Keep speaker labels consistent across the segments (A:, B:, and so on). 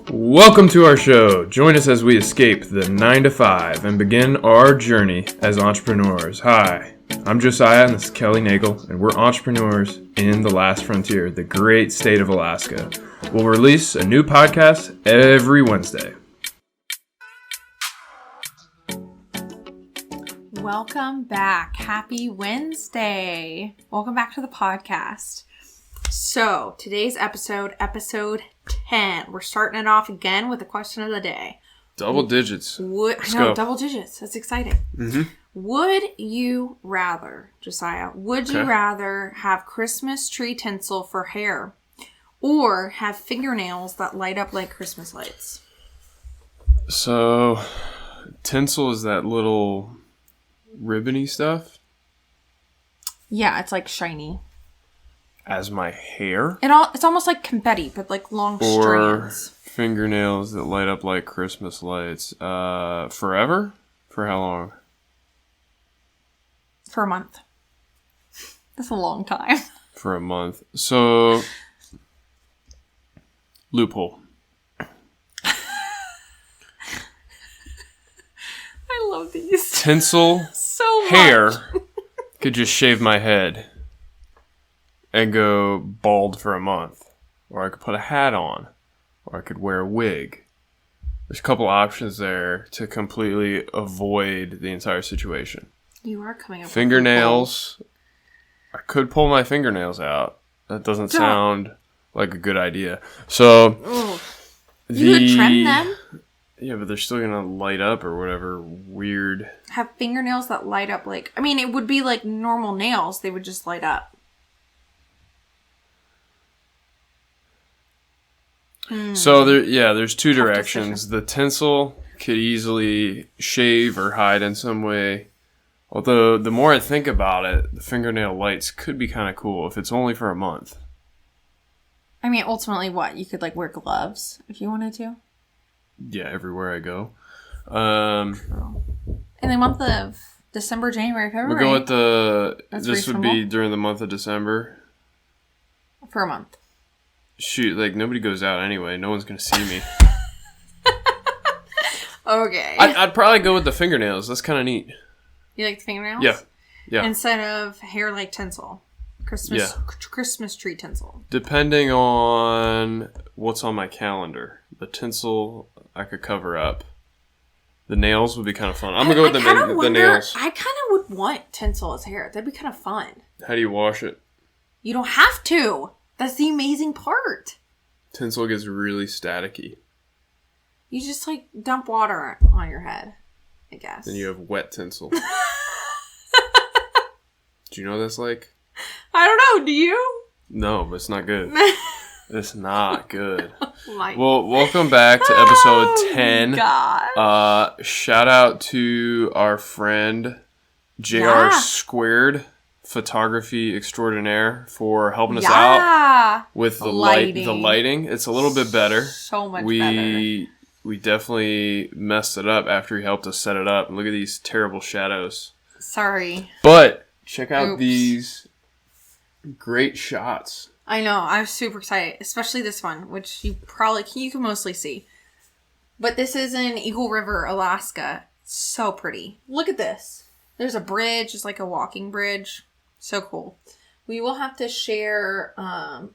A: Welcome to our show. Join us as we escape the 9 to 5 and begin our journey as entrepreneurs. Hi, I'm Josiah and this is Kelly Nagel, and we're entrepreneurs in the last frontier, the great state of Alaska. We'll release a new podcast every Wednesday.
B: Welcome back. Happy Wednesday. Welcome back to the podcast. So, today's episode 10. We're starting it off again with the question of the day.
A: Double digits.
B: Let's go. Double digits. That's exciting. Mm-hmm. Would you rather, Josiah, you rather have Christmas tree tinsel for hair or have fingernails that light up like Christmas lights?
A: So, tinsel is that little ribbony stuff?
B: Yeah, it's like shiny.
A: As my hair?
B: It's almost like confetti, but like long strands.
A: Or fingernails that light up like Christmas lights. Forever? For how long?
B: For a month. That's a long time.
A: For a month. So, loophole.
B: I love these.
A: Tinsel
B: so much.
A: hair could just shave my head and go bald for a month. Or I could put a hat on. Or I could wear a wig. There's a couple options there to completely avoid the entire situation.
B: You are coming up with
A: fingernails. I could pull my fingernails out. That doesn't sound like a good idea. So,
B: you could trim them.
A: Yeah, but they're still gonna light up or whatever weird.
B: Have fingernails that light up like... I mean, it would be like normal nails. They would just light up.
A: So, there's two directions. The tinsel could easily shave or hide in some way. Although, the more I think about it, the fingernail lights could be kind of cool if it's only for a month.
B: I mean, ultimately, what? You could, like, wear gloves if you wanted to?
A: Yeah, everywhere I go.
B: In the month of December, January, February.
A: We'll go with
B: That's
A: this
B: reasonable.
A: would be during the month of December.
B: For a month.
A: Shoot, like, nobody goes out anyway. No one's going to see me.
B: Okay.
A: I'd probably go with the fingernails. That's kind of neat.
B: You like the fingernails?
A: Yeah.
B: Instead of hair like tinsel. Christmas tree tinsel.
A: Depending on what's on my calendar. The tinsel, I could cover up. The nails would be kind of fun. I'm going to go with the nails.
B: I kind of would want tinsel as hair. That'd be kind of fun.
A: How do you wash it?
B: You don't have to. That's the amazing part.
A: Tinsel gets really staticky.
B: You just, like, dump water on your head, I guess.
A: Then you have wet tinsel. Do you know what that's like?
B: I don't know. Do you?
A: No, but it's not good. It's not good.
B: Oh
A: well, welcome back to episode 10.
B: God.
A: Shout out to our friend JR Squared Photography Extraordinaire for helping us out with the lighting. It's a little bit better.
B: So much better.
A: We definitely messed it up after he helped us set it up. And look at these terrible shadows.
B: Sorry.
A: But check out these great shots.
B: I know. I'm super excited. Especially this one, which you can mostly see. But this is in Eagle River, Alaska. So pretty. Look at this. There's a bridge. It's like a walking bridge. So cool. We will have to share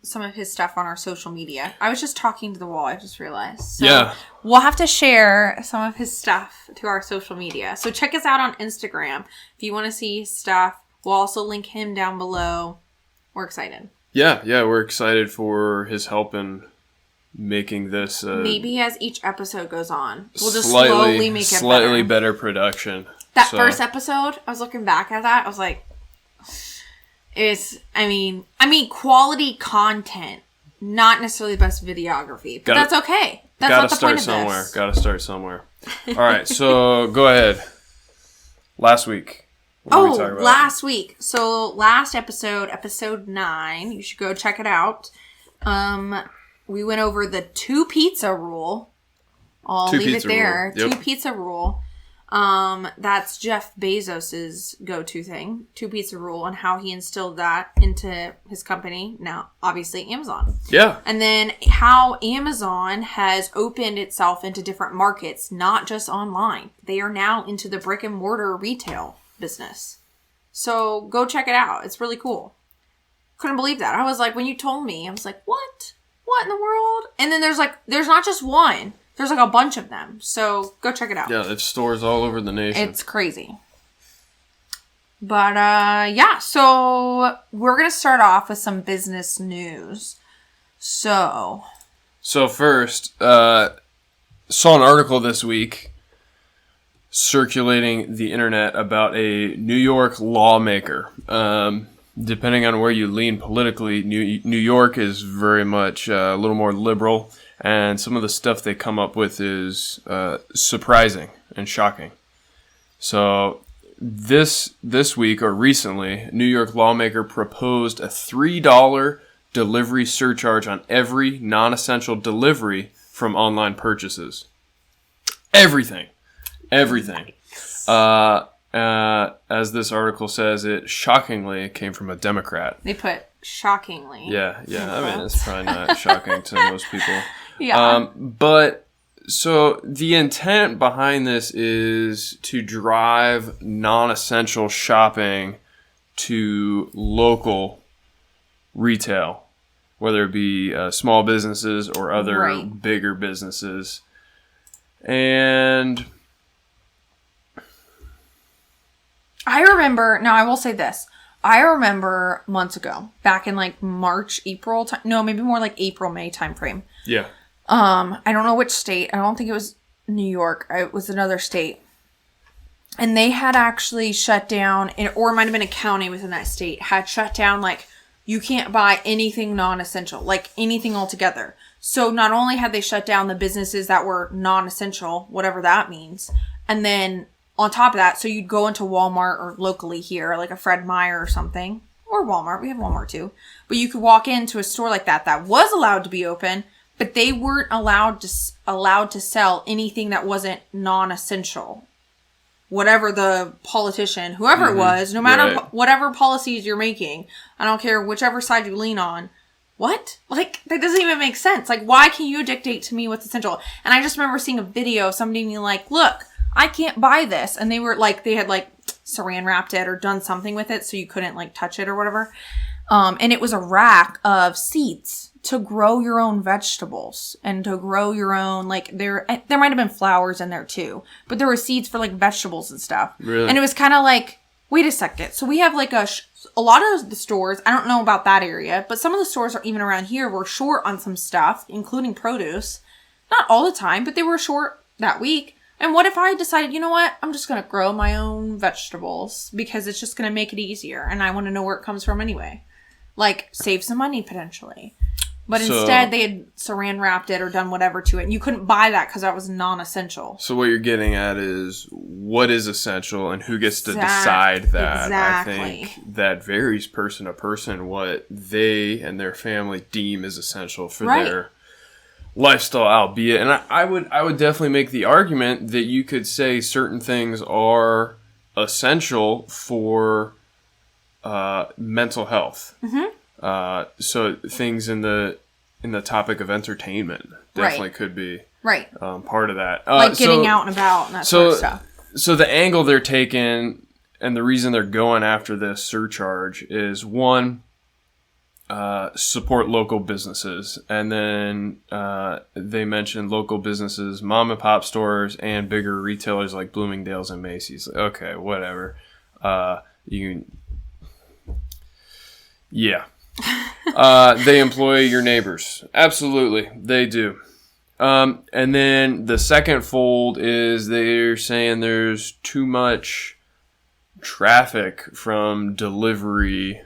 B: some of his stuff on our social media. I was just talking to the wall, I just realized. So we'll have to share some of his stuff to our social media. So check us out on Instagram if you want to see stuff. We'll also link him down below. We're excited.
A: Yeah, we're excited for his help in making this.
B: Maybe as each episode goes on, we'll just slowly make it
A: slightly better production.
B: That first episode, I was looking back at that, I was like, I mean, quality content, not necessarily the best videography, but that's okay. That's not the point of this.
A: Gotta start somewhere. All right, so go ahead. Last week.
B: Last week. So last episode 9, you should go check it out. We went over the 2 pizza rule. I'll leave it there. Yep. 2 pizza rule. That's Jeff Bezos's go-to thing, two-pizza rule, and how he instilled that into his company. Now, obviously, Amazon.
A: Yeah.
B: And then how Amazon has opened itself into different markets, not just online. They are now into the brick-and-mortar retail business. So go check it out. It's really cool. Couldn't believe that. I was like, when you told me, I was like, what? What in the world? And then there's not just one. There's like a bunch of them. So go check it out.
A: Yeah, it's stores all over the nation.
B: It's crazy. But yeah, so we're going to start off with some business news. So
A: first, saw an article this week circulating the internet about a New York lawmaker. Depending on where you lean politically, New York is very much a little more liberal. And some of the stuff they come up with is surprising and shocking. So this week or recently, New York lawmaker proposed a $3 delivery surcharge on every non-essential delivery from online purchases. Everything. As this article says, it shockingly came from a Democrat.
B: They put shockingly.
A: Yeah. I mean, it's probably not shocking to most people.
B: Yeah.
A: But so the intent behind this is to drive non-essential shopping to local retail, whether it be small businesses or other bigger businesses. And
B: I will say this. I remember months ago, back in like March, April, maybe more like April, May timeframe.
A: Yeah.
B: I don't know which state. I don't think it was New York. It was another state. And they had actually shut down, or it might have been a county within that state, had shut down, like, you can't buy anything non-essential, like anything altogether. So not only had they shut down the businesses that were non-essential, whatever that means, and then on top of that, so you'd go into Walmart or locally here, like a Fred Meyer or something, or Walmart. We have Walmart too. But you could walk into a store like that was allowed to be open, but they weren't allowed to sell anything that wasn't non-essential. Whatever the politician, whoever it was, no matter whatever policies you're making, I don't care whichever side you lean on. What? Like, that doesn't even make sense. Like, why can you dictate to me what's essential? And I just remember seeing a video of somebody being like, look, I can't buy this. And they were like, they had like saran wrapped it or done something with it so you couldn't like touch it or whatever. And it was a rack of seeds to grow your own vegetables and to grow your own, like, there might have been flowers in there too, but there were seeds for like vegetables and stuff.
A: Really?
B: And it was kind of like, wait a second. So we have like a lot of the stores, I don't know about that area, but some of the stores are even around here were short on some stuff, including produce. Not all the time, but they were short that week. And what if I decided, you know what, I'm just going to grow my own vegetables because it's just going to make it easier and I want to know where it comes from anyway. Like, save some money potentially. But instead, they had saran wrapped it or done whatever to it. And you couldn't buy that because that was non-essential.
A: So what you're getting at is what is essential and who gets to decide that.
B: Exactly.
A: I think that varies person to person what they and their family deem as essential for their lifestyle, albeit. And I would definitely make the argument that you could say certain things are essential for mental health. Mm-hmm. So things in the topic of entertainment definitely could be part of that.
B: Like getting out and about and that sort of stuff.
A: So the angle they're taking and the reason they're going after this surcharge is one, support local businesses. And then they mentioned local businesses, mom and pop stores, and bigger retailers like Bloomingdale's and Macy's. Okay, whatever. They employ your neighbors. Absolutely, they do. And then the second fold is they're saying there's too much traffic from delivery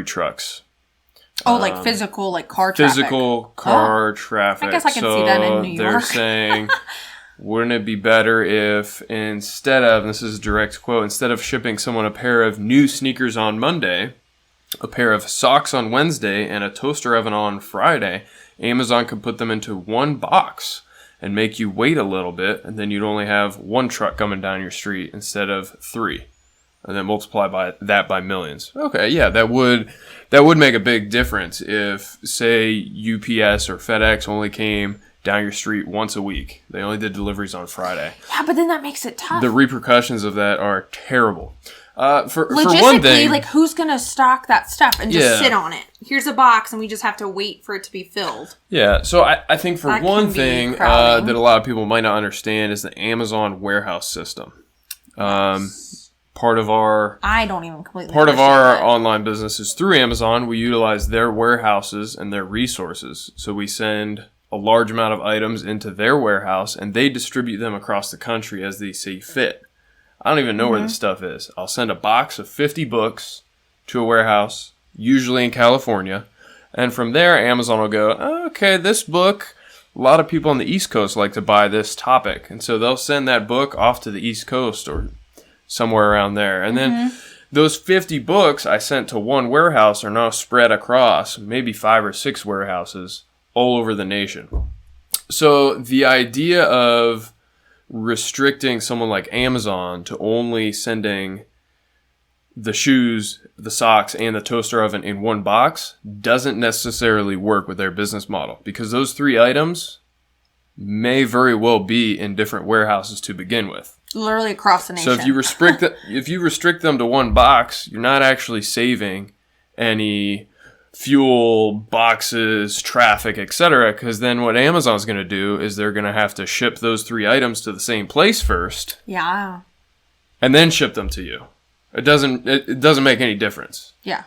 A: trucks.
B: Oh, like physical, like car traffic.
A: Physical car traffic.
B: I guess I can see that in New York.
A: They're saying, wouldn't it be better if instead of, and this is a direct quote, instead of shipping someone a pair of new sneakers on Monday, a pair of socks on Wednesday, and a toaster oven on Friday, Amazon could put them into one box and make you wait a little bit, and then you'd only have one truck coming down your street instead of 3. And then multiply by millions. Okay, yeah, that would make a big difference if, say, UPS or FedEx only came down your street once a week. They only did deliveries on Friday.
B: Yeah, but then that makes it tough.
A: The repercussions of that are terrible. For
B: Logistically,
A: one thing,
B: like, who's going to stock that stuff and just sit on it? Here's a box, and we just have to wait for it to be filled.
A: Yeah, so I think for
B: that
A: one thing that a lot of people might not understand is the Amazon warehouse system. Part of our online business is through Amazon. We utilize their warehouses and their resources. So we send a large amount of items into their warehouse, and they distribute them across the country as they see fit. I don't even know where the stuff is. I'll send a box of 50 books to a warehouse, usually in California, and from there Amazon will go, okay, this book, a lot of people on the East Coast like to buy this topic, and so they'll send that book off to the East Coast or somewhere around there. And then those 50 books I sent to one warehouse are now spread across maybe 5 or 6 warehouses all over the nation. So the idea of restricting someone like Amazon to only sending the shoes, the socks, and the toaster oven in one box doesn't necessarily work with their business model, because those 3 items may very well be in different warehouses to begin with.
B: Literally across the nation.
A: So if you restrict them to one box, you're not actually saving any fuel, boxes, traffic, etc. Because then what Amazon's going to do is they're going to have to ship those 3 items to the same place first.
B: Yeah.
A: And then ship them to you. It doesn't make any difference.
B: Yeah.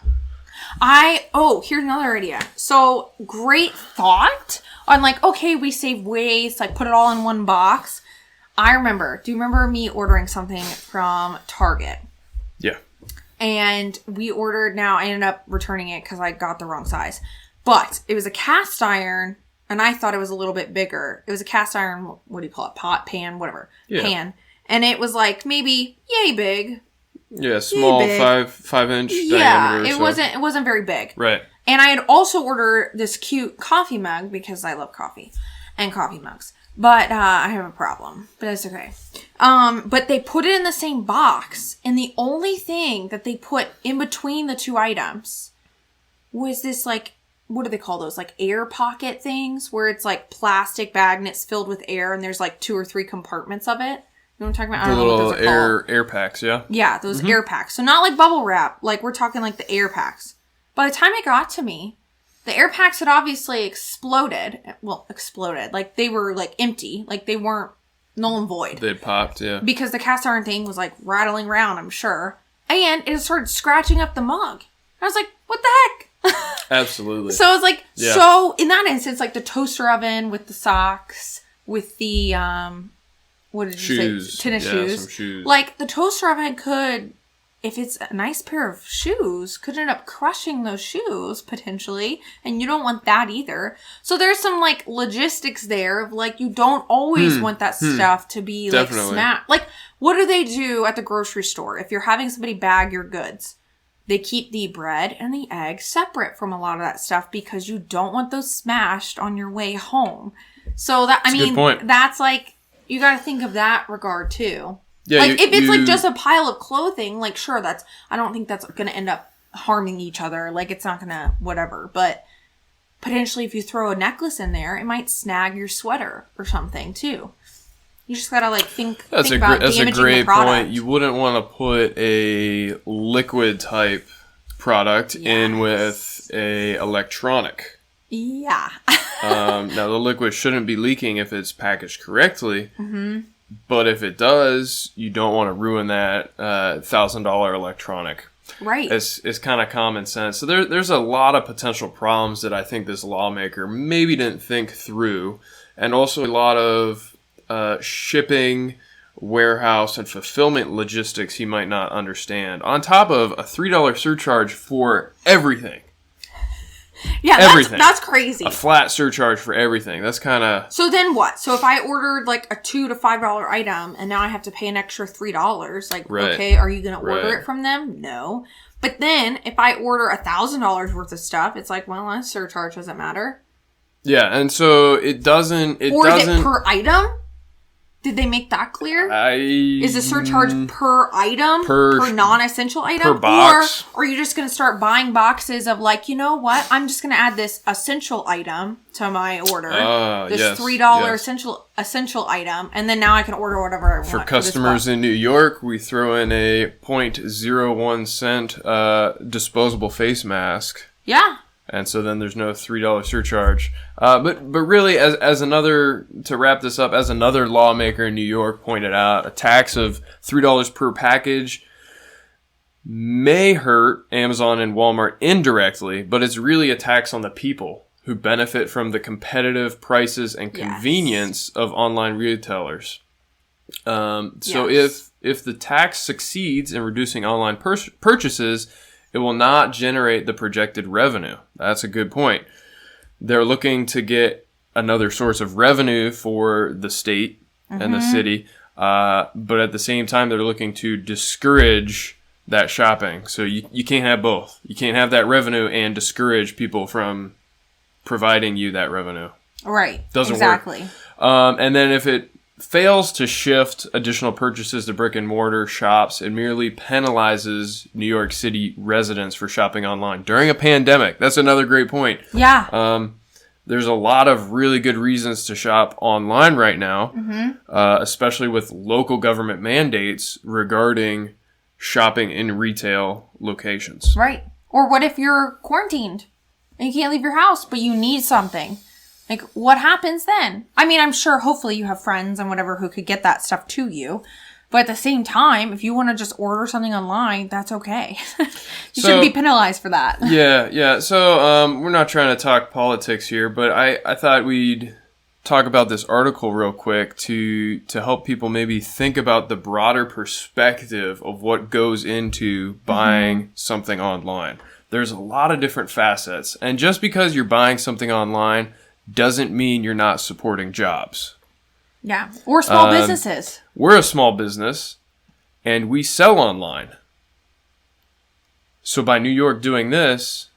B: Here's another idea. So great thought on, like, okay, we save waste, like put it all in one box. Do you remember me ordering something from Target?
A: Yeah.
B: And I ended up returning it because I got the wrong size. But it was a cast iron, and I thought it was a little bit bigger. It was a cast iron, what do you call it? Pot, pan, whatever. Yeah. Pan. And it was like maybe yay big.
A: Yeah, small, 5-inch diameter.
B: Yeah, it wasn't very big.
A: Right.
B: And I had also ordered this cute coffee mug because I love coffee and coffee mugs. But I have a problem. But it's okay. But they put it in the same box. And the only thing that they put in between the 2 items was this, like, what do they call those? Like air pocket things? Where it's like plastic magnets filled with air and there's like 2 or 3 compartments of it. You know what I'm talking about? I don't know what those are called.
A: Air packs, yeah.
B: Yeah, those air packs. So not like bubble wrap. Like, we're talking like the air packs. By the time it got to me, the air packs had obviously exploded. Well, exploded. Like, they were, like, empty. Like, they weren't null and void.
A: They popped, yeah.
B: Because the cast iron thing was, like, rattling around, I'm sure. And it started scratching up the mug. I was like, what the heck?
A: Absolutely.
B: So, it's like, So, in that instance, like, the toaster oven with the socks, with the, what did you say? Tennis shoes. Some shoes. Like, the toaster oven could, if it's a nice pair of shoes, could end up crushing those shoes, potentially. And you don't want that either. So there's some, like, logistics there of, like, you don't always want that stuff to be, like, smashed. Like, what do they do at the grocery store? If you're having somebody bag your goods, they keep the bread and the eggs separate from a lot of that stuff because you don't want those smashed on your way home. So that, good point. That's, like, you got to think of that regard, too. Yeah, like, if it's, like, just a pile of clothing, like, sure, I don't think that's going to end up harming each other. Like, it's not going to whatever. But potentially, if you throw a necklace in there, it might snag your sweater or something, too. You just got to, like, think about damaging the product. That's a great point.
A: You wouldn't want to put a liquid-type product in with a electronic.
B: Yeah.
A: Now, the liquid shouldn't be leaking if it's packaged correctly. Mm-hmm. But if it does, you don't want to ruin that $1,000 electronic.
B: Right.
A: It's kind of common sense. So there's a lot of potential problems that I think this lawmaker maybe didn't think through. And also a lot of shipping, warehouse, and fulfillment logistics he might not understand. On top of a $3 surcharge for everything.
B: Yeah, everything. That's crazy.
A: A flat surcharge for everything. That's kind of...
B: So then what? So if I ordered like a $2 to $5 item and now I have to pay an extra $3, like, okay, are you going to order it from them? No. But then if I order $1,000 worth of stuff, it's like, well, a surcharge doesn't matter.
A: Yeah, and so it doesn't...
B: Is it per item? Did they make that clear? Is the surcharge per item? Per non-essential item?
A: Per box?
B: Or are you just going to start buying boxes of like, you know what? I'm just going to add this essential item to my order. This $3 essential item. And then now I can order whatever I want.
A: For customers in New York, we throw in a 0.01 cent disposable face mask.
B: Yeah.
A: And so then there's no $3 surcharge. But really, as another, to wrap this up, as another lawmaker in New York pointed out, a tax of $3 per package may hurt Amazon and Walmart indirectly, but it's really a tax on the people who benefit from the competitive prices and convenience of online retailers. So if the tax succeeds in reducing online purchases, it will not generate the projected revenue. That's a good point. They're looking to get another source of revenue for the state and the city, but at the same time, they're looking to discourage that shopping. So you can't have both. You can't have that revenue and discourage people from providing you that revenue.
B: Right.
A: Doesn't work. And then if it fails to shift additional purchases to brick and mortar shops, it merely penalizes New York City residents for shopping online during a pandemic. That's another great point.
B: Yeah.
A: There's a lot of really good reasons to shop online right now, especially with local government mandates regarding shopping in retail locations.
B: Right. Or what if you're quarantined and you can't leave your house, but you need something? Like, what happens then? I mean, I'm sure hopefully you have friends and whatever who could get that stuff to you. But at the same time, if you want to just order something online, that's okay. You shouldn't be penalized for that.
A: Yeah. So we're not trying to talk politics here, but I thought we'd talk about this article real quick to help people maybe think about the broader perspective of what goes into buying something online. There's a lot of different facets. And just because you're buying something online doesn't mean you're not supporting jobs.
B: Yeah. Or small businesses.
A: We're a small business, and we sell online. So by New York doing this,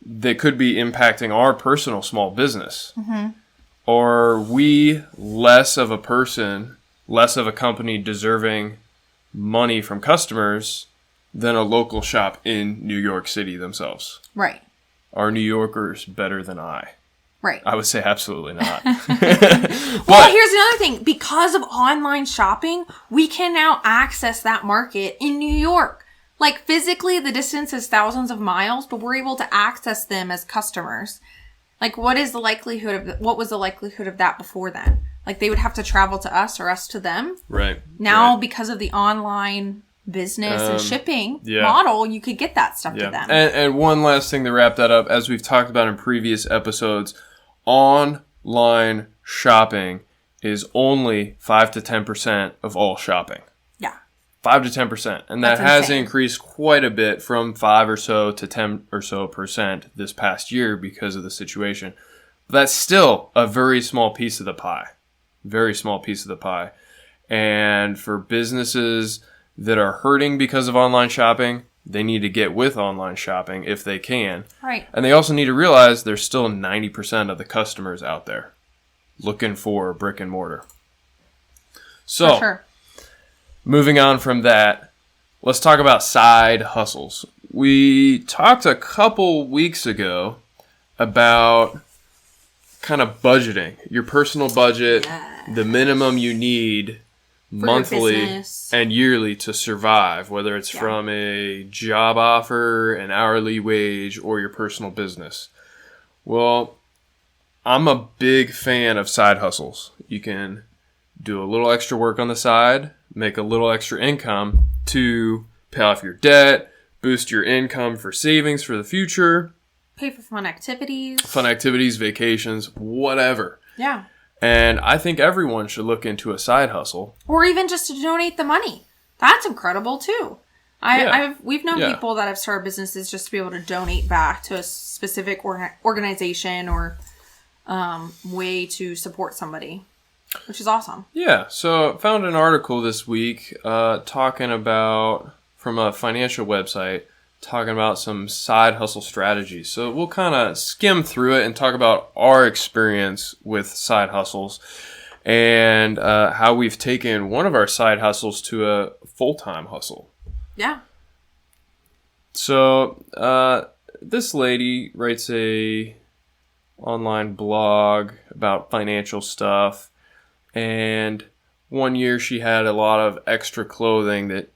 A: they could be impacting our personal small business. Or we less of a person, less of a company deserving money from customers than a local shop in New York City themselves.
B: Right.
A: Are New Yorkers better than I?
B: Right.
A: I would say absolutely not.
B: Well, here's another thing. Because of online shopping, we can now access that market in New York. Like, physically, the distance is thousands of miles, but we're able to access them as customers. Like, what was the likelihood of that before then? Like, they would have to travel to us or us to them.
A: Right.
B: Now, because of the online business and shipping model, you could get that stuff to them.
A: And one last thing to wrap that up, as we've talked about in previous episodes, online shopping is only 5 to 10% of all shopping.
B: Yeah.
A: 5 to 10%. And that has increased quite a bit from 5 or so to 10 or so percent this past year because of the situation. But that's still a very small piece of the pie. Very small piece of the pie. And for businesses that are hurting because of online shopping, they need to get with online shopping if they can.
B: Right.
A: And they also need to realize there's still 90% of the customers out there looking for brick and mortar. So,
B: for sure.
A: Moving on from that, let's talk about side hustles. We talked a couple weeks ago about kind of budgeting, your personal budget, the minimum you need for monthly and yearly to survive, whether it's from a job offer, an hourly wage, or your personal business. Well, I'm a big fan of side hustles. You can do a little extra work on the side, make a little extra income to pay off your debt, boost your income for savings for the future.
B: Pay for fun activities,
A: vacations, whatever.
B: Yeah.
A: And I think everyone should look into a side hustle.
B: Or even just to donate the money. That's incredible too. We've known people that have started businesses just to be able to donate back to a specific organization or way to support somebody, which is awesome.
A: Yeah. So I found an article this week talking about, from a financial website, talking about some side hustle strategies. So we'll kind of skim through it and talk about our experience with side hustles and how we've taken one of our side hustles to a full-time hustle.
B: Yeah.
A: So this lady writes a online blog about financial stuff, and one year she had a lot of extra clothing that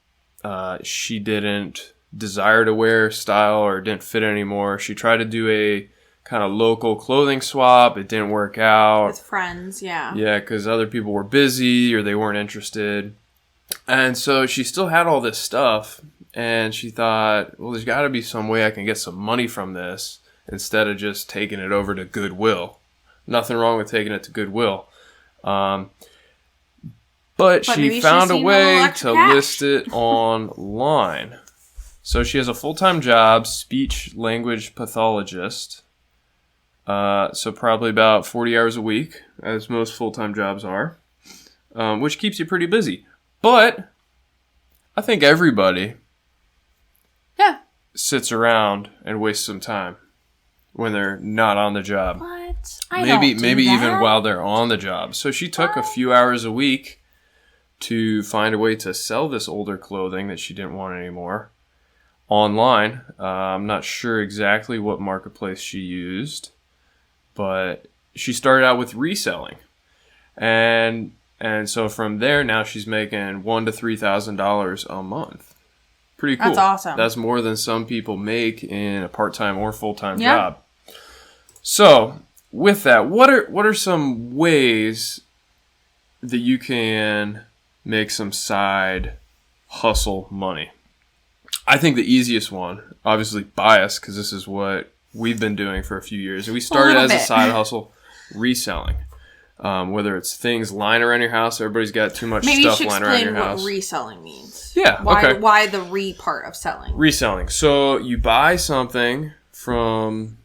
A: she didn't desire to wear, style, or didn't fit anymore. She tried to do a kind of local clothing swap. It didn't work out.
B: With friends, yeah.
A: Yeah, because other people were busy or they weren't interested. And so she still had all this stuff, and she thought, well, there's got to be some way I can get some money from this instead of just taking it over to Goodwill. Nothing wrong with taking it to Goodwill. But she found a way to list it online. So she has a full-time job, speech language pathologist. So probably about 40 hours a week, as most full-time jobs are, which keeps you pretty busy. But I think everybody sits around and wastes some time when they're not on the job.
B: What?
A: Maybe even while they're on the job. So she took a few hours a week to find a way to sell this older clothing that she didn't want anymore online. I'm not sure exactly what marketplace she used, but she started out with reselling. And so from there, now she's making $1,000 to $3,000 a month. Pretty cool.
B: That's awesome.
A: That's more than some people make in a part-time or full-time job. So with that, what are some ways that you can make some side hustle money? I think the easiest one, obviously biased, because this is what we've been doing for a few years. And we started as a side hustle reselling. Whether it's things lying around your house, everybody's got too much stuff lying around your house. Maybe you should explain what
B: reselling means.
A: Yeah, okay.
B: Why the re part of selling?
A: Reselling. So you buy something from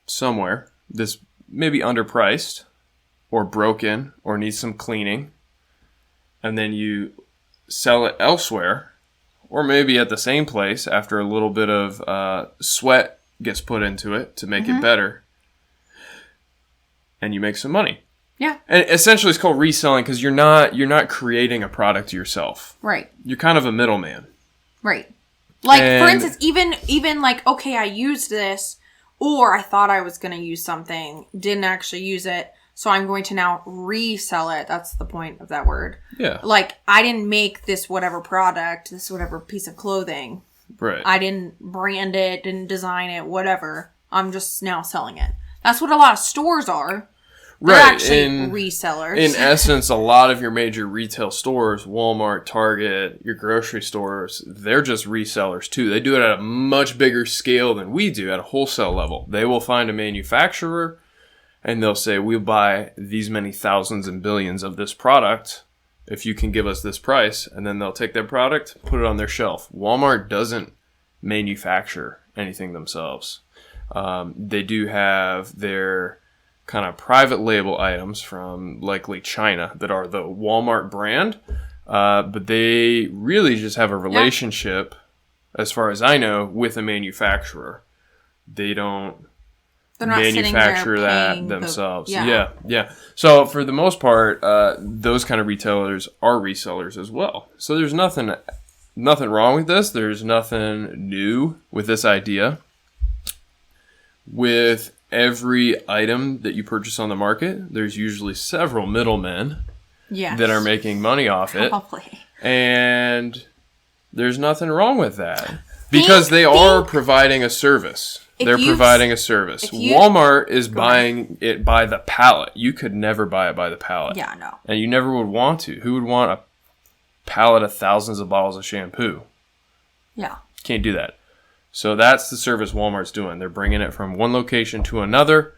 A: somewhere that's maybe underpriced or broken or needs some cleaning, and then you sell it elsewhere, or maybe at the same place after a little bit of sweat gets put into it to make it better, and you make some money.
B: Yeah.
A: And essentially it's called reselling because you're not creating a product yourself.
B: Right.
A: You're kind of a middleman.
B: Right. Like, for instance, even like, okay, I used this, or I thought I was going to use something, didn't actually use it, so I'm going to now resell it. That's the point of that word.
A: Yeah.
B: Like, I didn't make this whatever product, this whatever piece of clothing.
A: Right.
B: I didn't brand it, didn't design it, whatever. I'm just now selling it. That's what a lot of stores are. They're actually resellers.
A: In essence, a lot of your major retail stores, Walmart, Target, your grocery stores, they're just resellers too. They do it at a much bigger scale than we do at a wholesale level. They will find a manufacturer and they'll say, we'll buy these many thousands and billions of this product if you can give us this price. And then they'll take their product, put it on their shelf. Walmart doesn't manufacture anything themselves. They do have their kind of private label items from likely China that are the Walmart brand. But they really just have a relationship, as far as I know, with a manufacturer. They're not manufacture that themselves. Yeah. So for the most part, those kind of retailers are resellers as well. So there's nothing wrong with this. There's nothing new with this idea. With every item that you purchase on the market, there's usually several middlemen that are making money off it.
B: Probably.
A: And there's nothing wrong with that. Because they are providing a service. They're providing a service. Walmart is buying it by the pallet. You could never buy it by the pallet.
B: Yeah, no.
A: And you never would want to. Who would want a pallet of thousands of bottles of shampoo?
B: Yeah.
A: Can't do that. So that's the service Walmart's doing. They're bringing it from one location to another,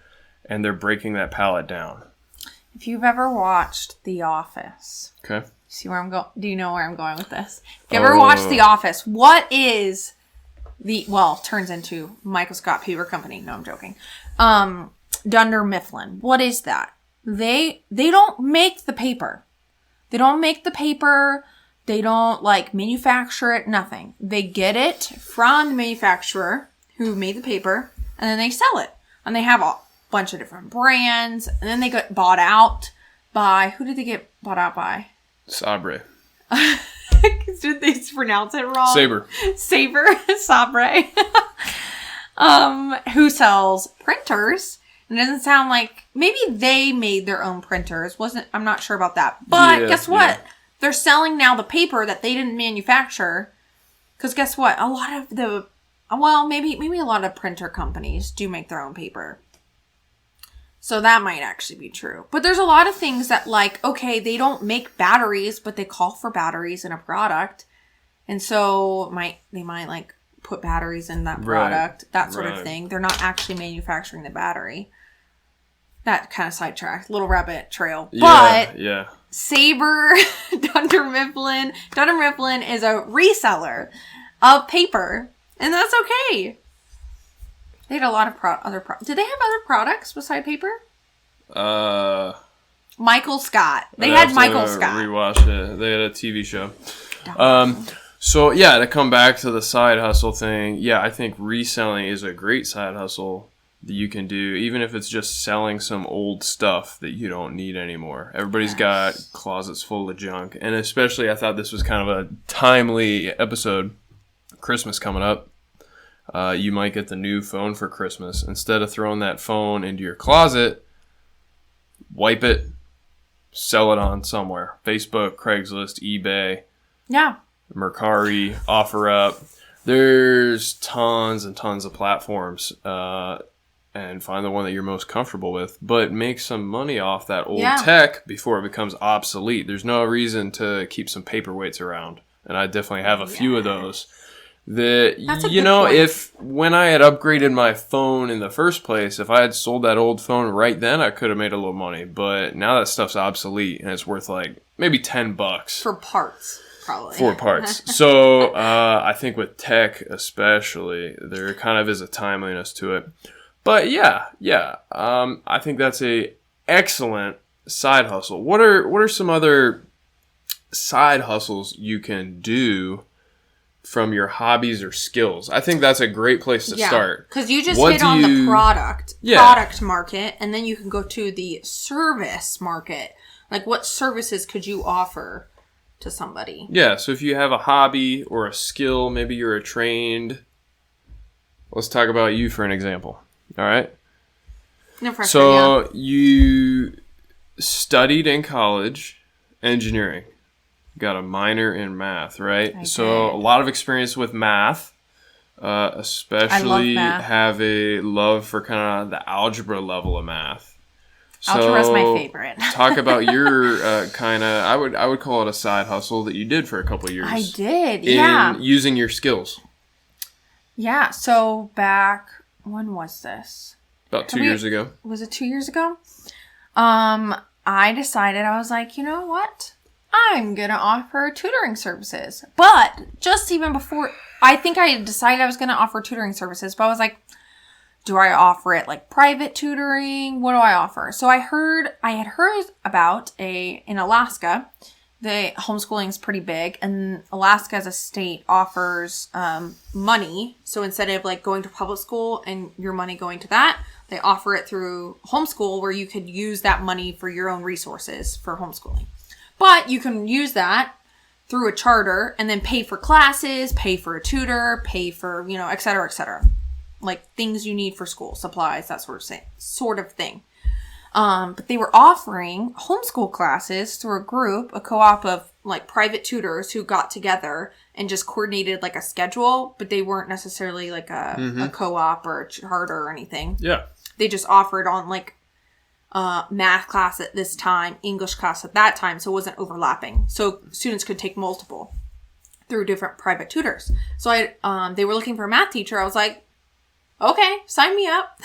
A: and they're breaking that pallet down.
B: If you've ever watched The Office,
A: okay,
B: see where I'm going? Do you know where I'm going with this? If you ever watched The Office, what is turns into Michael Scott Paper Company? No, I'm joking. Dunder Mifflin. What is that? They don't make the paper. They don't make the paper. They don't like manufacture it, nothing. They get it from the manufacturer who made the paper, and then they sell it. And they have a bunch of different brands, and then they get bought out by, who did they get bought out by?
A: Sabre.
B: Did they pronounce it wrong?
A: Sabre.
B: Sabre. Who sells printers. And it doesn't sound like, maybe they made their own printers. I'm not sure about that. But guess what? Yeah. They're selling now the paper that they didn't manufacture. Because guess what? A lot of maybe a lot of printer companies do make their own paper. So that might actually be true. But there's a lot of things that like, okay, they don't make batteries, but they call for batteries in a product. And so they might like put batteries in that product, that sort of thing. They're not actually manufacturing the battery. That kind of sidetracked. Little rabbit trail.
A: Yeah,
B: but Sabre, Dunder Mifflin is a reseller of paper. And that's okay. They had a lot of other products. Did they have other products beside paper? Michael Scott. They had Michael Scott.
A: Rewatch it. They had a TV show. So yeah, to come back to the side hustle thing, yeah, I think reselling is a great side hustle that you can do, even if it's just selling some old stuff that you don't need anymore. Everybody's got closets full of junk, and especially I thought this was kind of a timely episode. Christmas coming up. You might get the new phone for Christmas. Instead of throwing that phone into your closet, wipe it, sell it on somewhere. Facebook, Craigslist, eBay.
B: Yeah.
A: Mercari, OfferUp. There's tons and tons of platforms. And find the one that you're most comfortable with. But make some money off that old tech before it becomes obsolete. There's no reason to keep some paperweights around. And I definitely have a few of those. That, you know, if when I had upgraded my phone in the first place, if I had sold that old phone right then, I could have made a little money. But now that stuff's obsolete and it's worth like maybe $10
B: for parts, probably.
A: For parts. So I think with tech especially, there kind of is a timeliness to it. But I think that's a excellent side hustle. What are some other side hustles you can do from your hobbies or skills? I think that's a great place to start.
B: Because you just hit on the product market, and then you can go to the service market. Like, what services could you offer to somebody?
A: Yeah, so if you have a hobby or a skill, maybe you're a trained... Let's talk about you for an example. All right?
B: No pressure,
A: So you studied in college engineering. Got a minor in math, right?
B: I
A: so
B: did.
A: A lot of experience with math, especially
B: math.
A: Have a love for kind of the algebra level of math.
B: Algebra is my favorite.
A: Talk about your kind of, I would call it a side hustle that you did for a couple of years.
B: I did, yeah.
A: Using your skills.
B: Yeah, so back, when was this?
A: About 2 years ago.
B: Was it 2 years ago? I decided, I was like, you know what? I'm going to offer tutoring services. But just even before, I think I had decided I was going to offer tutoring services, but I was like, do I offer it like private tutoring? What do I offer? So I had heard about in Alaska, the homeschooling is pretty big, and Alaska as a state offers money. So instead of like going to public school and your money going to that, they offer it through homeschool where you could use that money for your own resources for homeschooling. But you can use that through a charter and then pay for classes, pay for a tutor, pay for, et cetera, et cetera. Like things you need for school, supplies, that sort of thing. But they were offering homeschool classes through a co-op of like private tutors who got together and just coordinated like a schedule, but they weren't necessarily like a co-op or a charter or anything.
A: Yeah.
B: They just offered on like math class at this time, English class at that time, so it wasn't overlapping. So students could take multiple through different private tutors. So they were looking for a math teacher. I was like, okay, sign me up.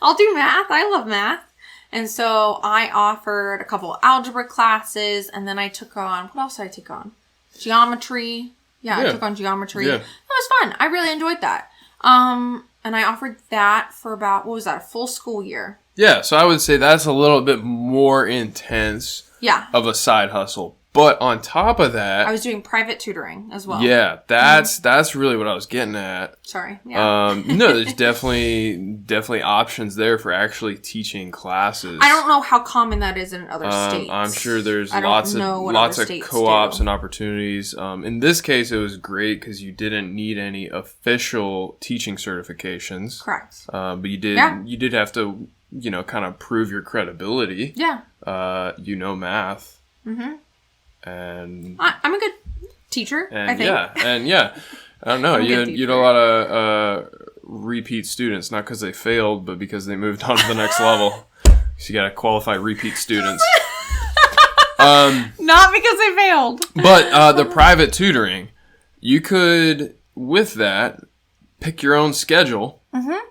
B: I'll do math. I love math. And so I offered a couple of algebra classes, and then I took on, what else did I take on? Geometry. Yeah, I took on geometry. Yeah. That was fun. I really enjoyed that. And I offered that for about, what was that, a full school year.
A: Yeah, so I would say that's a little bit more intense of a side hustle. But on top of that,
B: I was doing private tutoring as well.
A: Yeah, that's really what I was getting at.
B: Sorry. Yeah.
A: No, there's definitely options there for actually teaching classes.
B: I don't know how common that is in other states.
A: I'm sure there's lots of co-ops and opportunities. In this case, it was great because you didn't need any official teaching certifications.
B: Correct.
A: But you did have to, kind of prove your credibility.
B: Yeah.
A: Math.
B: Mm-hmm.
A: And
B: I'm a good teacher, I think.
A: I don't know. You had a lot of repeat students, not because they failed, but because they moved on to the next level. So you got to qualify repeat students.
B: Not because they failed.
A: But the private tutoring, you could, with that, pick your own schedule.
B: Mm-hmm.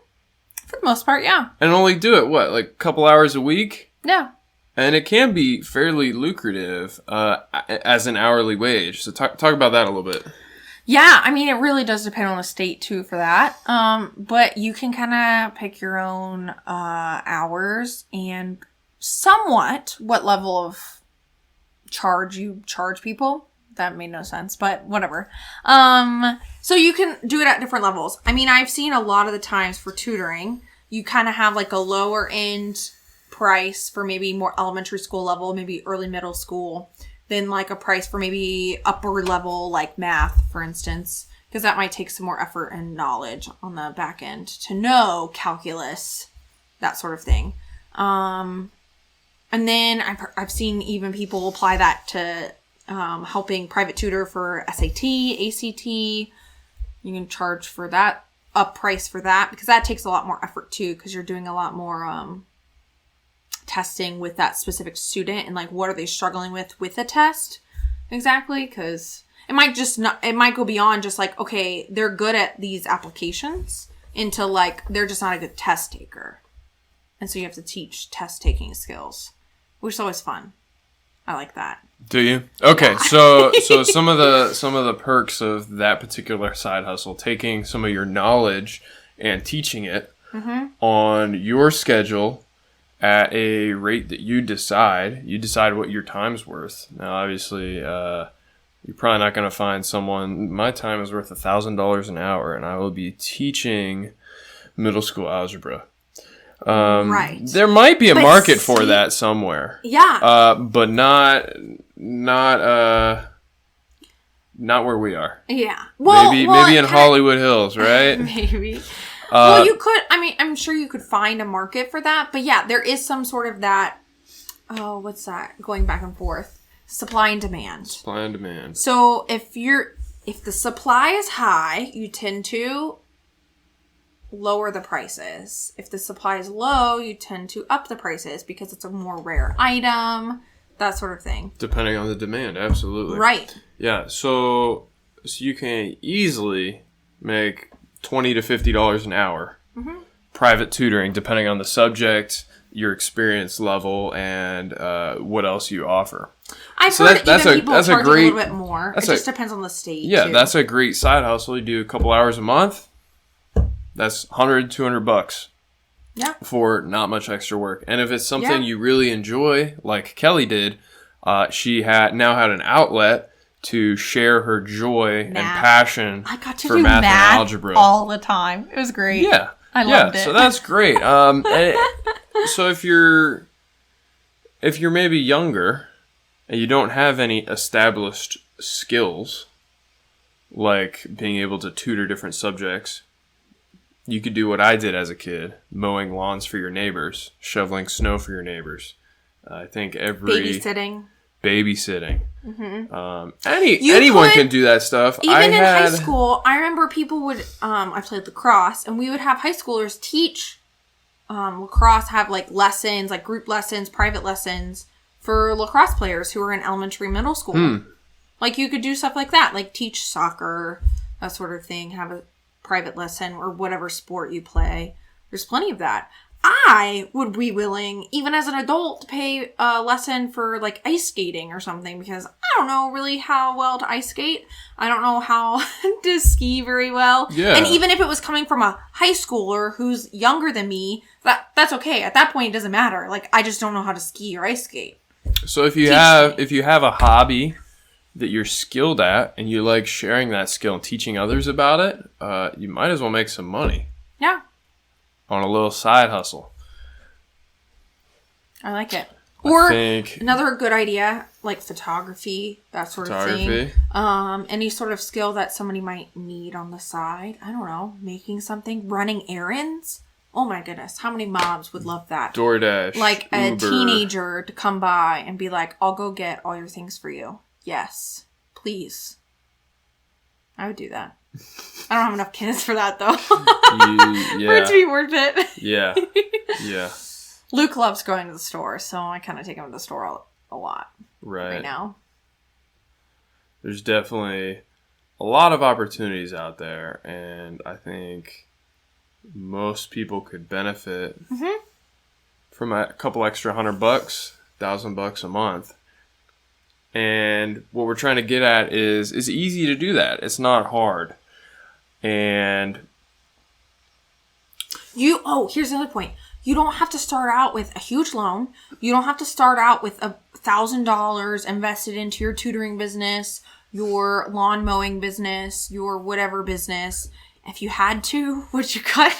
B: For the most part, yeah.
A: And only do it, like a couple hours a week?
B: Yeah.
A: And it can be fairly lucrative as an hourly wage. So talk about that a little bit.
B: Yeah, I mean, it really does depend on the state, too, for that. But you can kind of pick your own hours and somewhat what level of charge you charge people. That made no sense, but whatever. So you can do it at different levels. I mean, I've seen a lot of the times for tutoring, you kind of have like a lower end price for maybe more elementary school level, maybe early middle school, then like a price for maybe upper level like math, for instance, because that might take some more effort and knowledge on the back end to know calculus, that sort of thing. And then I've seen even people apply that to helping private tutor for SAT, ACT. You can charge for that, up price for that, because that takes a lot more effort too, because you're doing a lot more testing with that specific student and like what are they struggling with the test exactly, because it might go beyond just like, okay, they're good at these applications into like they're just not a good test taker, and so you have to teach test taking skills, which is always fun. I like that.
A: Do you? Okay, yeah. so some of the perks of that particular side hustle, taking some of your knowledge and teaching it on your schedule at a rate that you decide what your time's worth. Now, obviously, you're probably not going to find someone, my time is worth $1,000 an hour, and I will be teaching middle school algebra.
B: Right.
A: There might be a market for that somewhere.
B: Yeah.
A: But not where we are.
B: Yeah. Well,
A: maybe in Hollywood Hills, right?
B: Maybe. Well, you could, I mean, I'm sure you could find a market for that, but yeah, there is some sort of that, what's that? Going back and forth. Supply and demand.
A: Supply and demand.
B: So if the supply is high, you tend to lower the prices. If the supply is low, you tend to up the prices because it's a more rare item, that sort of thing.
A: Depending on the demand, absolutely.
B: Right.
A: Yeah, so you can easily make $20 to $50 an hour private tutoring, depending on the subject, your experience level, and what else you offer.
B: I've heard people charge a little bit more. It just depends on the state.
A: Yeah, too. That's a great side hustle. You do a couple hours a month. That's $100, $200.
B: Yeah.
A: For not much extra work. And if it's something you really enjoy, like Kelly did, she now had an outlet to share her joy and passion for math and algebra
B: all the time. It was great.
A: Yeah.
B: I loved it.
A: So that's great. So if you're maybe younger and you don't have any established skills, like being able to tutor different subjects, you could do what I did as a kid, mowing lawns for your neighbors, shoveling snow for your neighbors. I think
B: babysitting.
A: Mm-hmm. Anyone can do that stuff.
B: Even in high school, I remember people would. I played lacrosse, and we would have high schoolers teach lacrosse. Have like lessons, like group lessons, private lessons for lacrosse players who were in elementary, middle school. Like you could do stuff like that, like teach soccer, that sort of thing. Have a private lesson or whatever sport you play. There's plenty of that. I would be willing, even as an adult, to pay a lesson for like ice skating or something, because I don't know really how well to ice skate. I don't know how to ski very well.
A: Yeah.
B: And even if it was coming from a high schooler who's younger than me, that's okay. At that point, it doesn't matter. Like, I just don't know how to ski or ice skate.
A: So if you have a hobby that you're skilled at and you like sharing that skill and teaching others about it, you might as well make some money.
B: Yeah.
A: On a little side hustle.
B: I like it. Or another good idea, like photography, that sort of thing. Any sort of skill that somebody might need on the side. I don't know. Making something. Running errands. Oh my goodness. How many moms would love that?
A: DoorDash.
B: Like a teenager to come by and be like, I'll go get all your things for you. Yes. Please. I would do that. I don't have enough kids for that though. For it to be worth it.
A: Yeah. Yeah.
B: Luke loves going to the store, so I kind of take him to the store a lot right now.
A: There's definitely a lot of opportunities out there, and I think most people could benefit from a couple extra $100, $1,000 a month. And what we're trying to get at is it's easy to do that. It's not hard. And
B: here's another point. You don't have to start out with a huge loan. You don't have to start out with $1,000 invested into your tutoring business, your lawn mowing business, your whatever business. If you had to, would you cut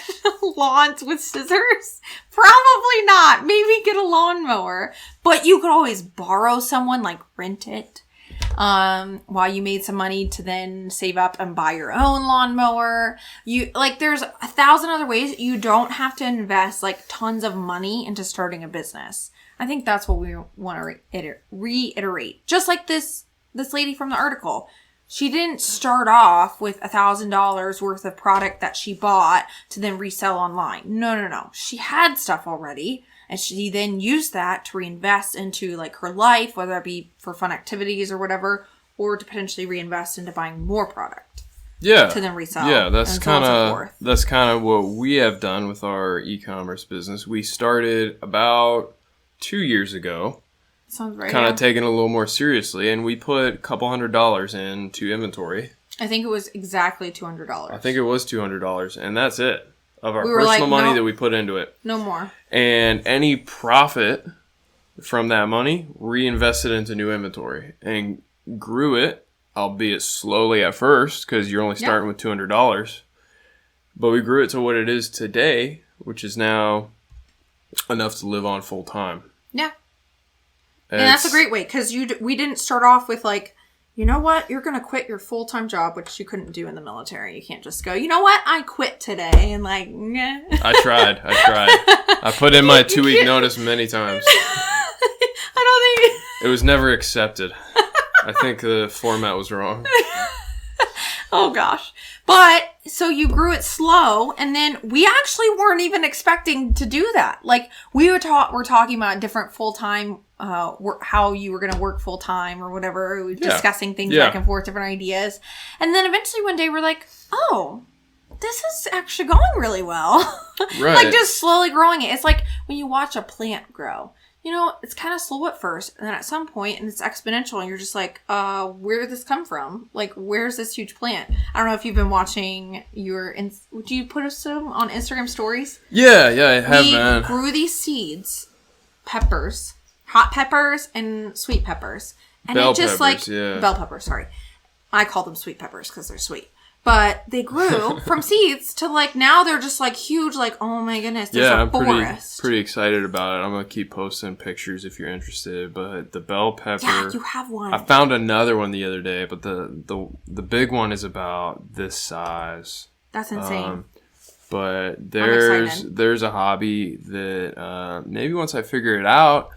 B: lawns with scissors? Probably not. Maybe get a lawnmower. But you could always borrow someone, like rent it, while you made some money to then save up and buy your own lawnmower. There's 1,000 other ways. You don't have to invest like tons of money into starting a business. I think that's what we want to reiterate. Just like this lady from the article. She didn't start off with $1,000 worth of product that she bought to then resell online. No. She had stuff already, and she then used that to reinvest into like her life, whether it be for fun activities or whatever, or to potentially reinvest into buying more product.
A: Yeah.
B: To then resell.
A: Yeah, that's kind of what we have done with our e-commerce business. We started about 2 years ago.
B: Sounds right.
A: Kind of taking it a little more seriously, and we put a couple $100 into inventory.
B: I think it was exactly $200.
A: I think it was $200, and that's it of our personal money that we put into it.
B: No more.
A: And any profit from that money, reinvested into new inventory and grew it, albeit slowly at first because you're only starting with $200. But we grew it to what it is today, which is now enough to live on full time.
B: Yeah. And that's a great way, because we didn't start off with like, you know what, you're going to quit your full-time job, which you couldn't do in the military. You can't just go, you know what, I quit today, and like, nah.
A: I tried. I put in my 2-week notice many times.
B: I don't think...
A: It was never accepted. I think the format was wrong.
B: Oh, gosh. But, so you grew it slow, and then we actually weren't even expecting to do that. Like, we're talking about different full-time, how you were going to work full-time or whatever. We were discussing things back and forth, different ideas. And then eventually one day we're like, oh, this is actually going really well.
A: Right.
B: Like, just slowly growing it. It's like when you watch a plant grow. You know, it's kind of slow at first, and then at some point, and it's exponential, and you're just like, where did this come from? Like, where's this huge plant? I don't know if you've been watching do you put some on Instagram stories?
A: Yeah, I have, man.
B: We grew these seeds, peppers, hot peppers, and sweet peppers. And
A: bell peppers,
B: sorry. I call them sweet peppers because they're sweet. But they grew from seeds to like, now they're just like huge, like, oh my goodness, there's a forest.
A: Pretty excited about it. I'm going to keep posting pictures if you're interested. But the bell pepper.
B: Yeah, you have one.
A: I found another one the other day, but the big one is about this size.
B: That's insane.
A: But there's a hobby that maybe once I figure it out,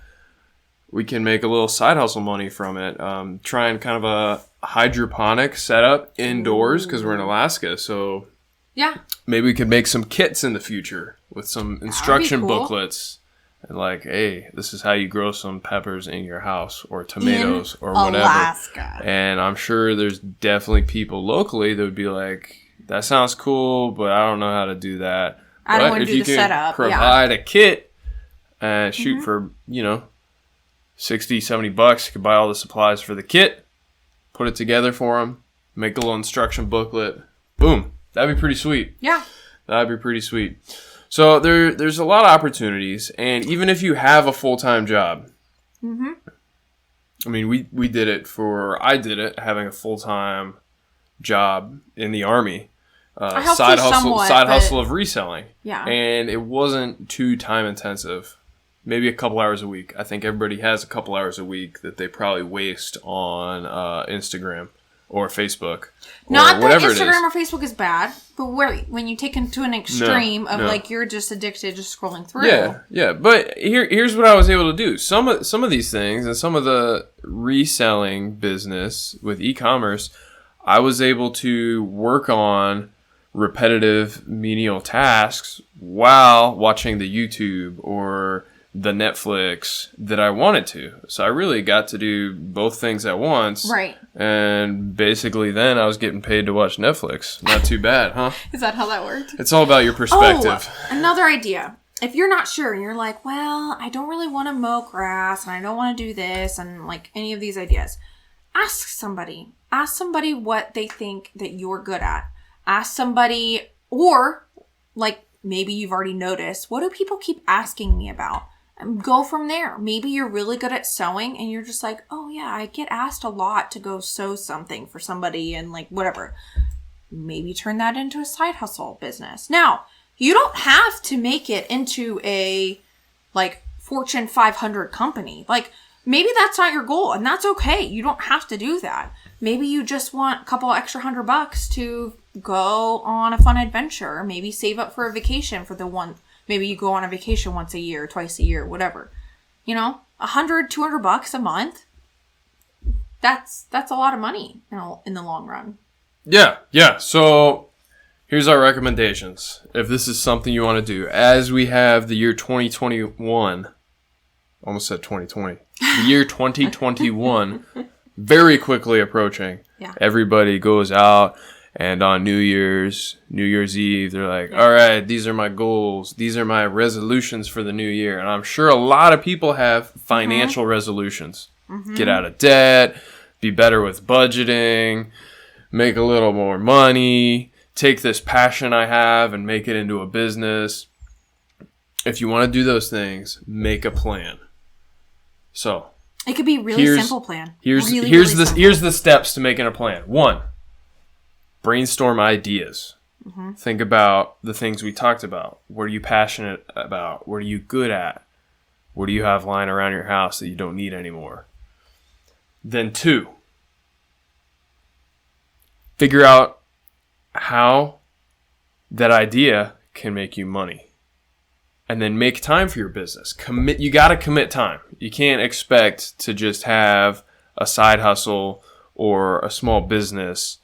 A: we can make a little side hustle money from it. Trying kind of a hydroponic setup indoors because we're in Alaska. So maybe we could make some kits in the future with some instruction booklets. And like, hey, this is how you grow some peppers in your house or tomatoes or whatever.
B: Alaska.
A: And I'm sure there's definitely people locally that would be like, that sounds cool, but I don't know how to do that.
B: I don't want to do the setup.
A: Provide a kit and shoot for, $60, $70, you could buy all the supplies for the kit, put it together for them, make a little instruction booklet. Boom. That'd be pretty sweet.
B: Yeah.
A: That'd be pretty sweet. So there's a lot of opportunities, and even if you have a full-time job, I mean, I did it having a full-time job in the Army. Side hustle of reselling.
B: Yeah.
A: And it wasn't too time intensive. Maybe a couple hours a week. I think everybody has a couple hours a week that they probably waste on Instagram or Facebook.
B: Not that Instagram or Facebook is bad, but when you take it to an extreme of like you're just addicted just scrolling through.
A: Yeah. But here's what I was able to do. Some of these things and some of the reselling business with e-commerce, I was able to work on repetitive menial tasks while watching the YouTube or the Netflix that I wanted to. So I really got to do both things at once.
B: Right.
A: And basically then I was getting paid to watch Netflix. Not too bad, huh?
B: Is that how that worked?
A: It's all about your perspective.
B: Oh, another idea. If you're not sure and you're like, well, I don't really want to mow grass and I don't want to do this and like any of these ideas, ask somebody. Ask somebody what they think that you're good at. Ask somebody, or like maybe you've already noticed, what do people keep asking me about? And go from there. Maybe you're really good at sewing and you're just like, oh yeah, I get asked a lot to go sew something for somebody and like whatever. Maybe turn that into a side hustle business. Now, you don't have to make it into a like Fortune 500 company. Like maybe that's not your goal and that's okay. You don't have to do that. Maybe you just want a couple extra $100 to go on a fun adventure. Maybe save up for a vacation for the one. Maybe you go on a vacation once a year, twice a year, whatever. You know, $100, $200 a month. That's a lot of money in the long run.
A: Yeah. So here's our recommendations. If this is something you want to do, as we have the year 2021, almost said 2020, the year 2021 very quickly approaching.
B: Yeah.
A: Everybody goes out. And on New Year's Eve, they're like, all right, these are my goals. These are my resolutions for the new year. And I'm sure a lot of people have financial resolutions. Mm-hmm. Get out of debt, be better with budgeting, make a little more money, take this passion I have and make it into a business. If you want to do those things, make a plan. So
B: it could be a really simple plan.
A: Here's the steps to making a plan. 1. Brainstorm ideas. Mm-hmm. Think about the things we talked about. What are you passionate about? What are you good at? What do you have lying around your house that you don't need anymore? Then 2, figure out how that idea can make you money. And then make time for your business. You got to commit time. You can't expect to just have a side hustle or a small business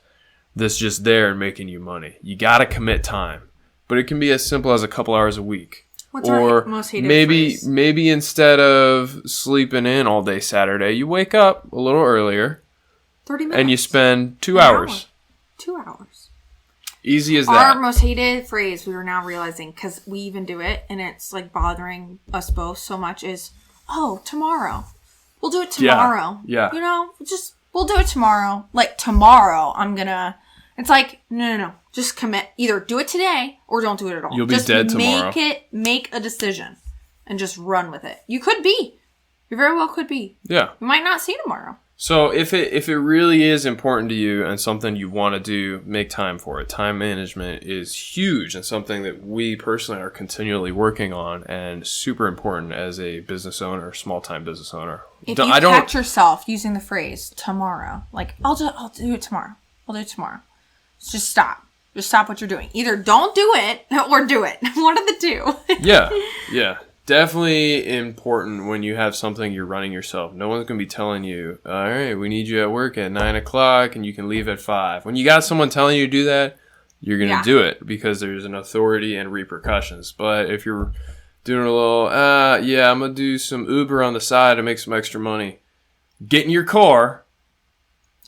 A: that's just there and making you money. You got to commit time. But it can be as simple as a couple hours a week.
B: What's our most hated phrase?
A: Maybe instead of sleeping in all day Saturday, you wake up a little earlier.
B: 30 minutes.
A: And you spend 2 hours.
B: 2 hours.
A: Easy as that.
B: Our most hated phrase, we were now realizing, because we even do it, and it's like bothering us both so much, is, oh, tomorrow. We'll do it tomorrow.
A: Yeah.
B: You know, we'll do it tomorrow. Like, tomorrow, it's like, no. Just commit. Either do it today or don't do it at all.
A: You'll be dead tomorrow.
B: Make a decision and just run with it. You could be. You very well could be.
A: Yeah.
B: You might not see tomorrow.
A: So if it really is important to you and something you want to do, make time for it. Time management is huge and something that we personally are continually working on and super important as a business owner, small-time business owner.
B: If you catch yourself using the phrase tomorrow, like, I'll do it tomorrow. I'll do it tomorrow. Just stop. Just stop what you're doing. Either don't do it or do it. One of the two.
A: Yeah. Definitely important when you have something you're running yourself. No one's going to be telling you, all right, we need you at work at 9 o'clock and you can leave at 5. When you got someone telling you to do that, you're going to do it because there's an authority and repercussions. But if you're doing a little, I'm going to do some Uber on the side to make some extra money, get in your car,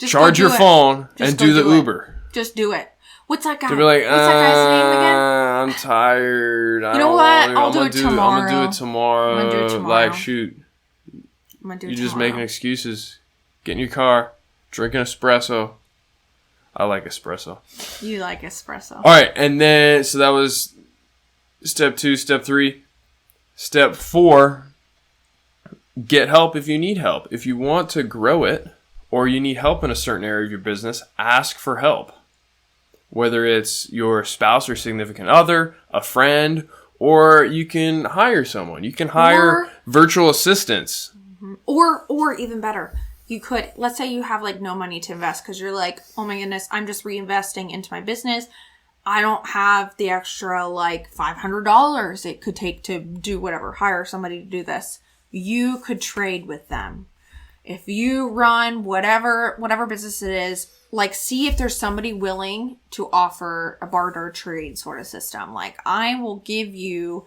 A: charge your phone, and do the Uber.
B: Just do it. What's that guy?
A: To be like,
B: what's that guy's name again?
A: I'm tired.
B: You know what? I'll do it tomorrow.
A: I'm going to do it tomorrow. Like, shoot.
B: I'm going to do it
A: You're just making excuses. Get in your car. Drink an espresso. I like espresso.
B: You like espresso.
A: All right. And then, so that was step 2. Step 3. Step 4. get help if you need help. If you want to grow it or you need help in a certain area of your business, ask for help. Whether it's your spouse or significant other, a friend, or you can hire someone. You can hire virtual assistants.
B: Or even better, you could, let's say you have like no money to invest because you're like, oh my goodness, I'm just reinvesting into my business. I don't have the extra like $500 it could take to do whatever, hire somebody to do this. You could trade with them. If you run whatever business it is, like see if there's somebody willing to offer a barter trade sort of system. Like I will give you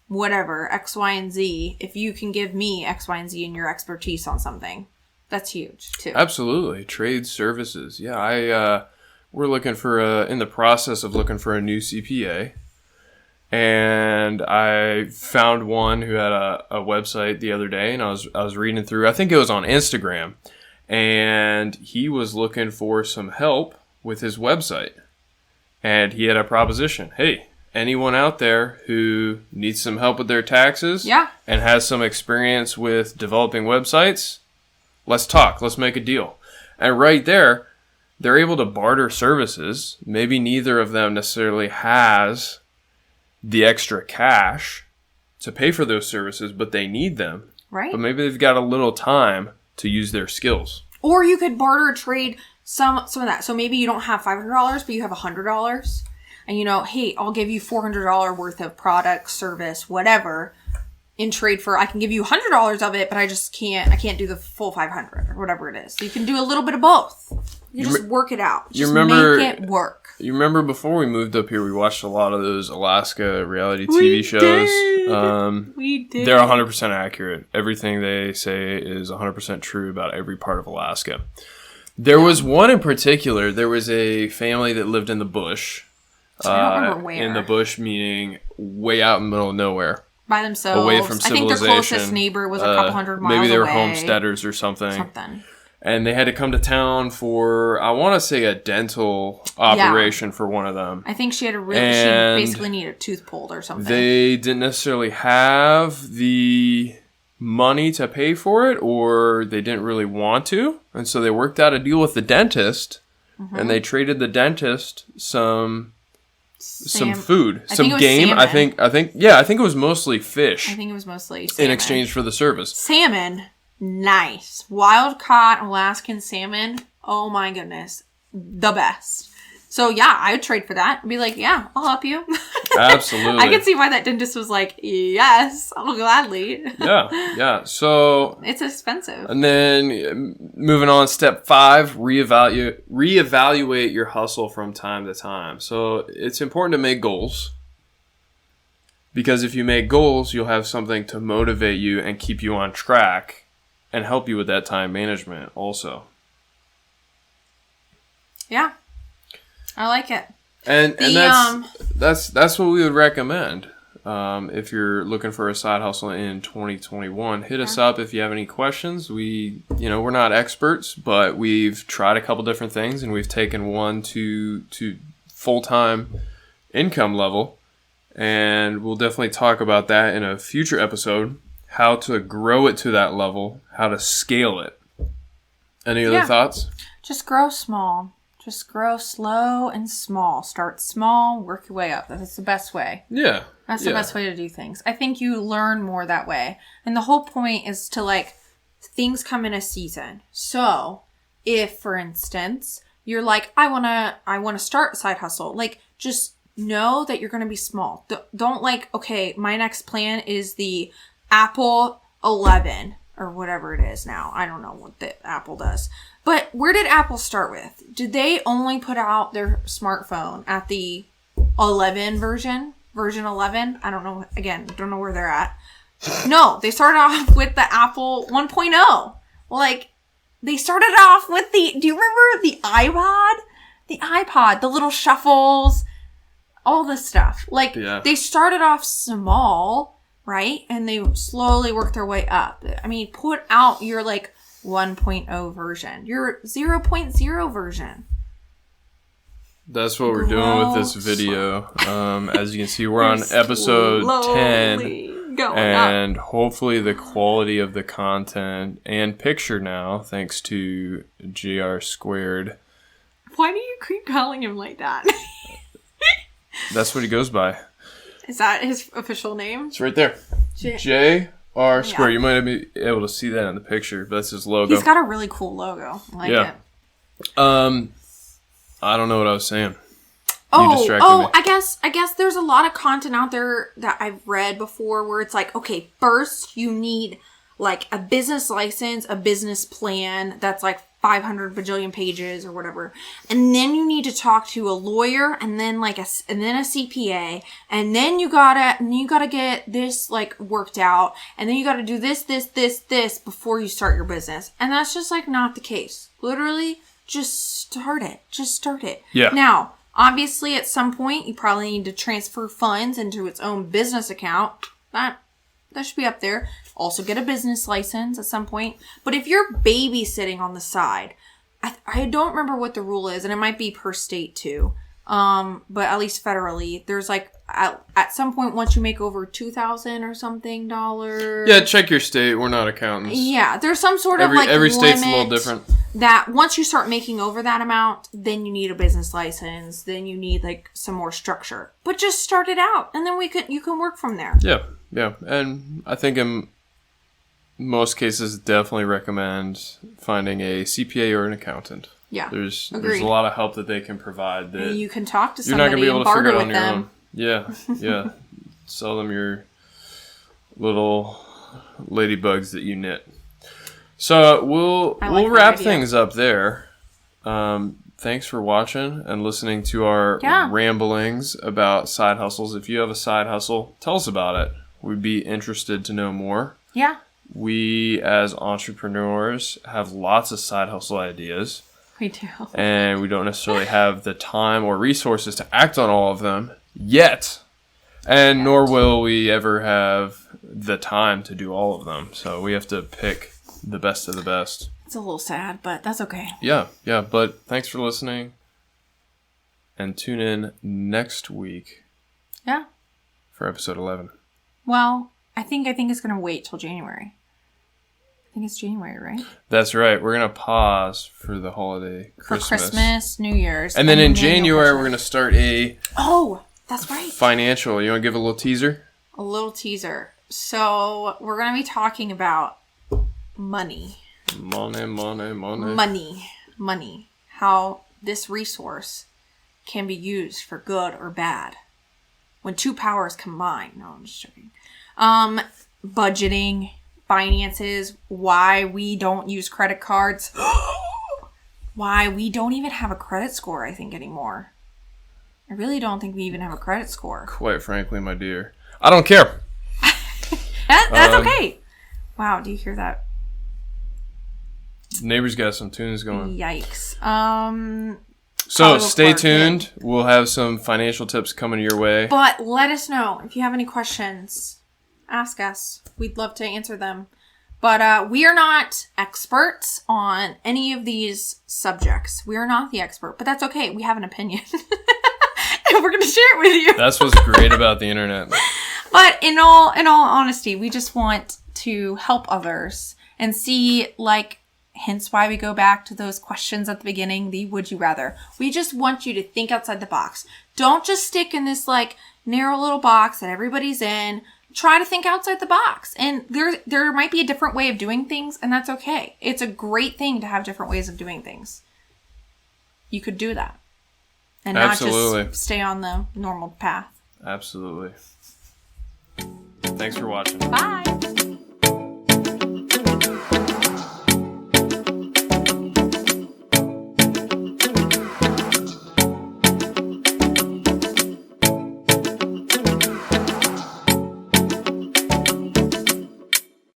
B: whatever, X, Y, and Z, if you can give me X, Y, and Z and your expertise on something. That's huge too.
A: Absolutely. Trade services. Yeah, we're looking for in the process of looking for a new CPA. And I found one who had a website the other day, and I was reading through, I think it was on Instagram, and he was looking for some help with his website. And he had a proposition. Hey, anyone out there who needs some help with their taxes and has some experience with developing websites, let's talk. Let's make a deal. And right there, they're able to barter services. Maybe neither of them necessarily has the extra cash to pay for those services, but they need them.
B: Right.
A: But maybe they've got a little time to use their skills.
B: Or you could barter trade some of that. So maybe you don't have $500, but you have $100. And hey, I'll give you $400 worth of product, service, whatever, in trade for, I can give you $100 of it, but I can't do the full 500 or whatever it is. So you can do a little bit of both. You just work it out. Just make it work.
A: You remember before we moved up here, we watched a lot of those Alaska reality TV shows.
B: We did.
A: They're 100% accurate. Everything they say is 100% true about every part of Alaska. There was one in particular. There was a family that lived in the bush.
B: I don't remember where.
A: In the bush, meaning way out in the middle of nowhere.
B: By themselves.
A: Away from civilization.
B: I think their closest neighbor was a couple hundred miles away.
A: Maybe they were homesteaders or something. And they had to come to town for, I want to say, a dental operation for one of them.
B: I think she had she basically needed a tooth pulled or something.
A: They didn't necessarily have the money to pay for it, or they didn't really want to. And so they worked out a deal with the dentist, and they traded the dentist some food, some game.
B: Salmon.
A: I think it was mostly fish.
B: I think it was mostly salmon.
A: In exchange for the service.
B: Salmon. Nice. Wild caught Alaskan salmon. Oh my goodness. The best. So yeah, I would trade for that. I'd be like, yeah, I'll help you.
A: Absolutely.
B: I could see why that dentist was like, yes, I'll gladly.
A: Yeah. So
B: it's expensive.
A: And then moving on, step 5, reevaluate your hustle from time to time. So it's important to make goals. Because if you make goals, you'll have something to motivate you and keep you on track. And help you with that time management also.
B: Yeah. I like it.
A: And that's what we would recommend. If you're looking for a side hustle in 2021, hit us up if you have any questions. We're not experts, but we've tried a couple different things and we've taken one to full-time income level. And we'll definitely talk about that in a future episode. How to grow it to that level, how to scale it. Any other thoughts?
B: Just grow small. Just grow slow and small. Start small, work your way up. That's the best way.
A: Yeah.
B: That's the best way to do things. I think you learn more that way. And the whole point is to things come in a season. So if, for instance, you're like, I want to start a side hustle, just know that you're going to be small. Don't okay, my next plan is the Apple 11 or whatever it is now. I don't know what the Apple does. But where did Apple start with? Did they only put out their smartphone at the 11 version 11? I don't know. Again, don't know where they're at. No, they started off with the Apple 1.0. They started off with do you remember the iPod? The iPod, the little shuffles, all this stuff. They started off small, right? And they slowly work their way up. I mean, put out your 1.0 version, your 0.0 version.
A: That's what we're doing with this video. As you can see, we're on episode 10. And hopefully the quality of the content and picture now, thanks to JR Squared.
B: Why do you keep calling him like that?
A: That's what he goes by.
B: Is that his official name?
A: It's right there. JR Squared. Yeah. You might be able to see that in the picture, but that's his logo.
B: He's got a really cool logo. I like it.
A: I don't know what I was saying. Me.
B: I guess there's a lot of content out there that I've read before where it's like, okay, first you need like a business license, a business plan that's like 500 bajillion pages or whatever. And then you need to talk to a lawyer and then a CPA. And then you gotta get this like worked out. And then you gotta do this before you start your business. And that's just like not the case. Literally, just start it.
A: Yeah.
B: Now, obviously, at some point, you probably need to transfer funds into its own business account. That should be up there. Also, get a business license at some point. But if you're babysitting on the side, I don't remember what the rule is, and it might be per state too. But at least federally, there's like at some point once you make over $2,000 or something dollars.
A: Yeah, check your state. We're not accountants.
B: Yeah, there's some sort of like
A: every state's a little different.
B: That once you start making over that amount, then you need a business license. Then you need like some more structure. But just start it out, and then you can work from there.
A: Yeah, and I think in most cases, definitely recommend finding a CPA or an accountant.
B: Yeah,
A: there's a lot of help that they can provide. That
B: and you can talk to
A: somebody. You're not going to be able to figure it out on your
B: own.
A: Yeah. Sell them your little ladybugs that you knit. So we'll wrap things up there. Thanks for watching and listening to our ramblings about side hustles. If you have a side hustle, tell us about it. We'd be interested to know more.
B: Yeah.
A: We, as entrepreneurs, have lots of side hustle ideas.
B: We do.
A: And we don't necessarily have the time or resources to act on all of them yet. And nor will we ever have the time to do all of them. So we have to pick the best of the best.
B: It's a little sad, but that's okay.
A: Yeah. But thanks for listening. And tune in next week.
B: Yeah.
A: For episode 11.
B: Well, I think it's going to wait till January. I think it's January, right?
A: That's right. We're going to pause for the holiday Christmas.
B: For Christmas, New Year's.
A: And then in January, we're going to start a...
B: Oh, that's right.
A: Financial. You want to give a little teaser?
B: A little teaser. So, we're going to be talking about money. Money. How this resource can be used for good or bad. When two powers combine. No, I'm just joking. Budgeting, finances, why we don't use credit cards. Why we don't even have a credit score, I think, anymore. I really don't think we even have a credit score.
A: Quite frankly, my dear. I don't care.
B: That's okay. Wow, do you hear that?
A: Neighbor's got some tunes going.
B: Yikes.
A: So stay tuned. We'll have some financial tips coming your way.
B: But let us know if you have any questions. Ask us. We'd love to answer them. But we are not experts on any of these subjects. We are not the expert, but that's okay. We have an opinion. And we're going to share it with you.
A: That's what's great about the internet.
B: But in all honesty, we just want to help others and see, hence why we go back to those questions at the beginning, the would you rather. We just want you to think outside the box. Don't just stick in this narrow little box that everybody's in. Try to think outside the box. And there might be a different way of doing things, and that's okay. It's a great thing to have different ways of doing things. You could do that. And
A: Absolutely.
B: Not just stay on the normal path.
A: Absolutely. Thanks for watching.
B: Bye.